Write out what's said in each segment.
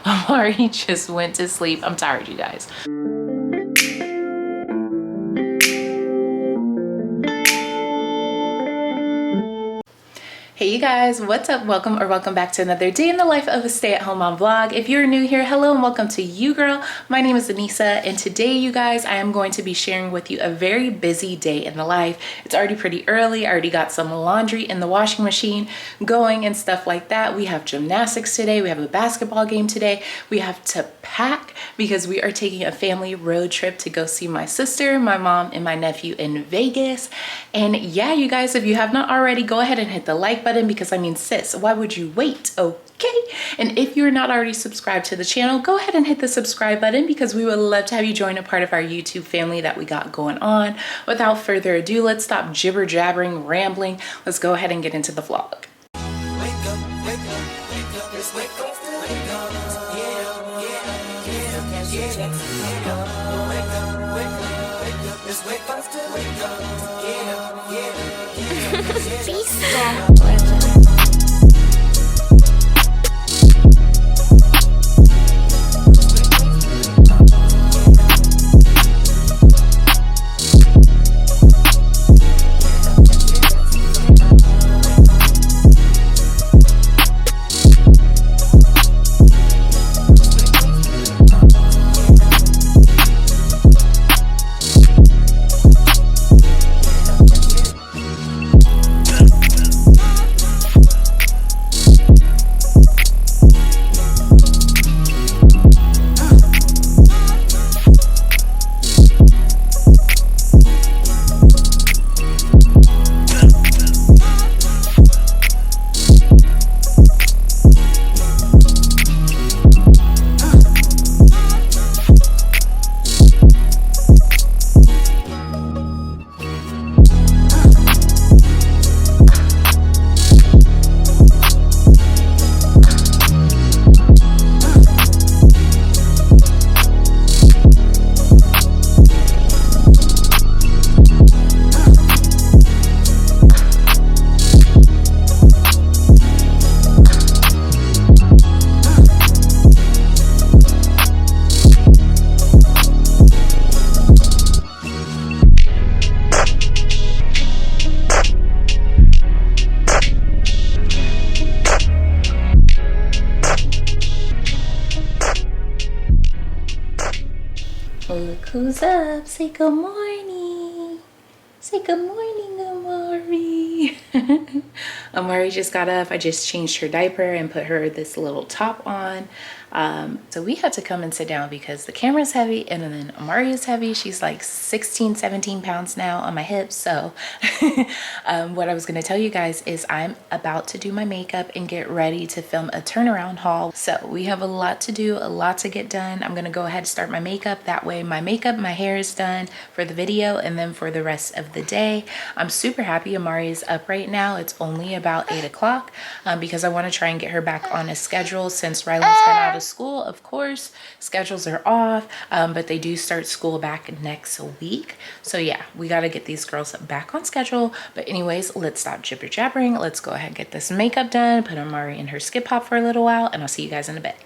Amari just went to sleep. I'm tired, you guys. Hey you guys, what's up? Welcome back to another day in the life of a stay-at-home mom vlog. If you're new here, hello and welcome to you, girl. My name is Anissa, and today, you guys, I am going to be sharing with you a very busy day in the life. It's already pretty early. I already got some laundry in the washing machine going and stuff like that. We have gymnastics today. We have a basketball game today. We have to pack because we are taking a family road trip to go see my sister, my mom, and my nephew in Vegas. And yeah, you guys, if you have not already, go ahead and hit the like button because I mean, sis, why would you wait? Okay. And if you're not already subscribed to the channel, go ahead and hit the subscribe button because we would love to have you join a part of our YouTube family that we got going on. Without further ado, let's stop jibber jabbering, rambling. Let's go ahead and get into the vlog. Look who's up. Say good morning. Say good morning, Amari. Amari just got up. I just changed her diaper and put her this little top on. So we had to come and sit down because the camera's heavy and then Amari is heavy. She's like 16, 17 pounds now on my hips. So what I was going to tell you guys is I'm about to do my makeup and get ready to film a turnaround haul. So we have a lot to do, a lot to get done. I'm going to go ahead and start my makeup. That way my hair is done for the video and then for the rest of the day. I'm super happy Amari is up right now. It's only about 8 o'clock because I want to try and get her back on a schedule since Rylan's been out of school. Of course, schedules are off, but they do start school back next week. So yeah, we got to get these girls back on schedule. But anyways, let's stop jibber jabbering. Let's go ahead and get this makeup done, put Amari in her skip hop for a little while, and I'll see you guys in a bit.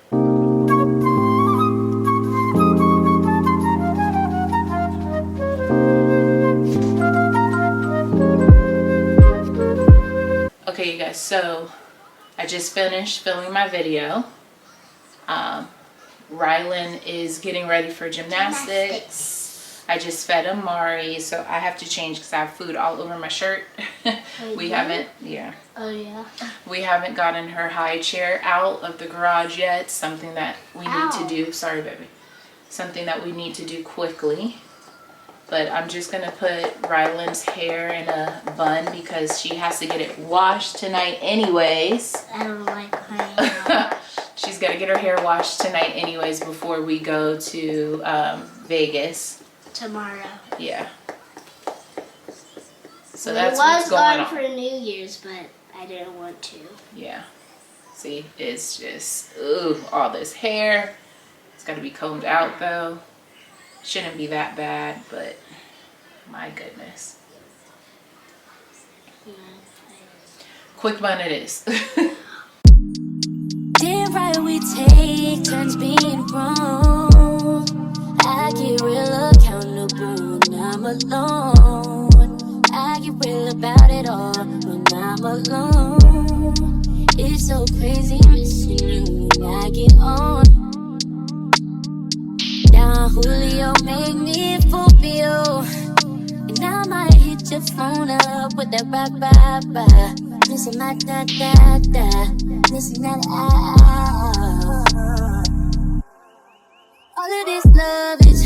Okay, you guys, so I just finished filming my video. Rylan is getting ready for gymnastics. I just fed Amari, so I have to change because I have food all over my shirt. We haven't gotten her high chair out of the garage yet. Something that we need to do. Sorry, baby. Something that we need to do quickly. But I'm just gonna put Rylan's hair in a bun because she has to get it washed tonight anyways. I don't like my hair. She's gotta get her hair washed tonight anyways before we go to Vegas. Tomorrow. Yeah. So that's what's going on. I was gone for New Year's, but I didn't want to. Yeah. See, it's just, ooh, all this hair. It's gotta be combed out though. Shouldn't be that bad, but my goodness. Yeah. Quick bun it is. turns being wrong. I get real accountable when I'm alone. I get real about it all when I'm alone. It's so crazy missing you when I get on. Now Julio make me Fulvio, and I might hit your phone up with that ba-ba-ba. Listen, my da-da-da. Listen, that all of this love is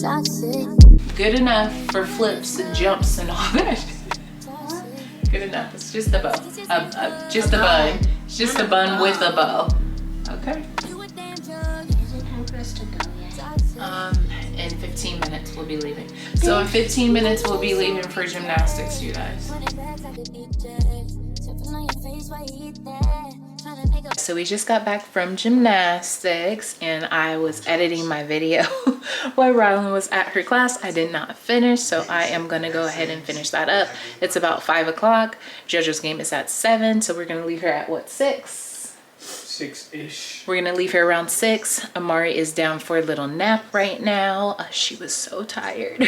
toxic. Good enough for flips and jumps and all that. Good enough. It's just a bow. Just a bun. It's just a bun with a bow. Okay. Is it time for us to go yet? In 15 minutes we'll be leaving. So in 15 minutes we'll be leaving for gymnastics, you guys. So we just got back from gymnastics and I was editing my video while Rylan was at her class. I did not finish, so I am gonna go ahead and finish that up. It's about 5 o'clock. JoJo's game is at 7, so we're gonna leave her at what, 6? 6-ish. We're gonna leave her around 6. Amari is down for a little nap right now. She was so tired.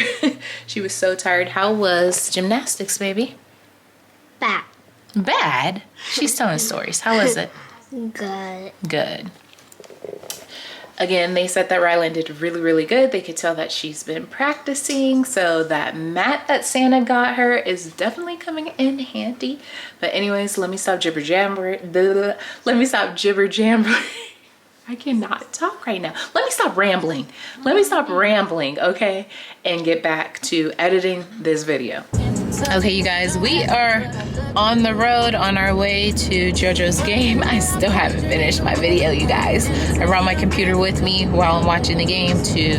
She was so tired. How was gymnastics, baby? Bad. Bad? She's telling stories. How was it? Good. Good. Again, they said that Rylan did really, really good. They could tell that she's been practicing. So that mat that Santa got her is definitely coming in handy. But anyways, let me stop jibber jabber. Let me stop jibber jabber. I cannot talk right now. Let me stop rambling. Let me stop rambling, okay? And get back to editing this video. Okay, you guys, we are on the road on our way to JoJo's game. I still haven't finished my video, you guys. I brought my computer with me while I'm watching the game to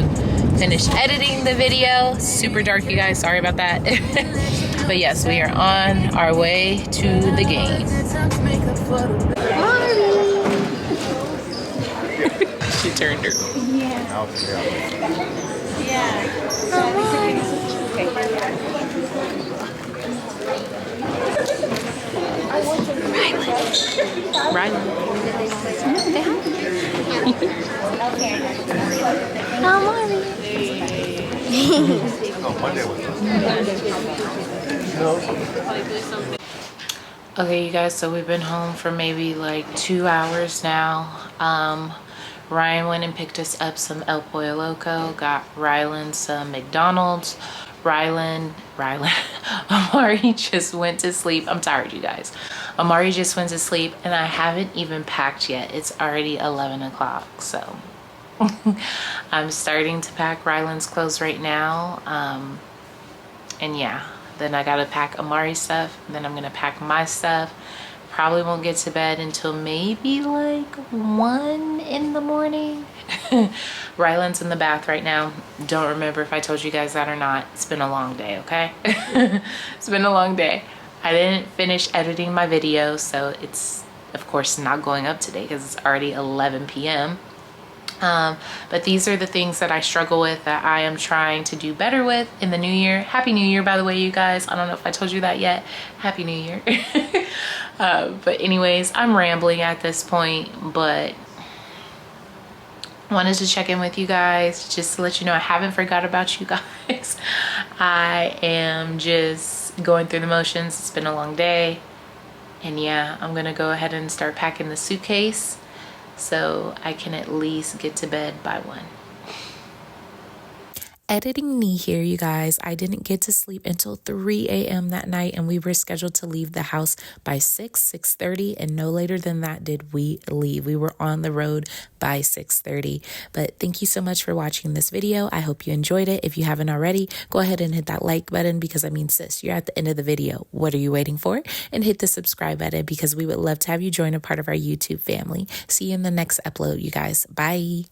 finish editing the video. Super dark, you guys, sorry about that. But yes, we are on our way to the game. She turned her. Yeah. Rylan. Okay, you guys, so we've been home for maybe like 2 hours now. Ryan went and picked us up some El Pollo Loco, got Rylan some McDonald's. Amari just went to sleep. I'm tired, you guys. Amari just went to sleep and I haven't even packed yet. It's already 11 o'clock, so I'm starting to pack Rylan's clothes right now. And yeah, then I gotta pack Amari's stuff, and then I'm gonna pack my stuff. Probably won't get to bed until maybe like 1 in the morning. Rylan's in the bath right now. Don't remember if I told you guys that or not. It's been a long day, okay? It's been a long day. I didn't finish editing my video, so it's of course not going up today because it's already 11 p.m. But these are the things that I struggle with that I am trying to do better with in the new year. Happy New Year, by the way, you guys. I don't know if I told you that yet. Happy New Year. But anyways, I'm rambling at this point, but wanted to check in with you guys just to let you know I haven't forgot about you guys. I am just going through the motions. It's been a long day, and yeah, I'm gonna go ahead and start packing the suitcase so I can at least get to bed by 1. Editing me here, you guys. I didn't get to sleep until 3 a.m. that night, and we were scheduled to leave the house by 6:30, and no later than that did we leave. We were on the road by 6:30. But thank you so much for watching this video. I hope you enjoyed it. If you haven't already, go ahead and hit that like button because I mean, sis, you're at the end of the video. What are you waiting for? And hit the subscribe button because we would love to have you join a part of our YouTube family. See you in the next upload, you guys. Bye.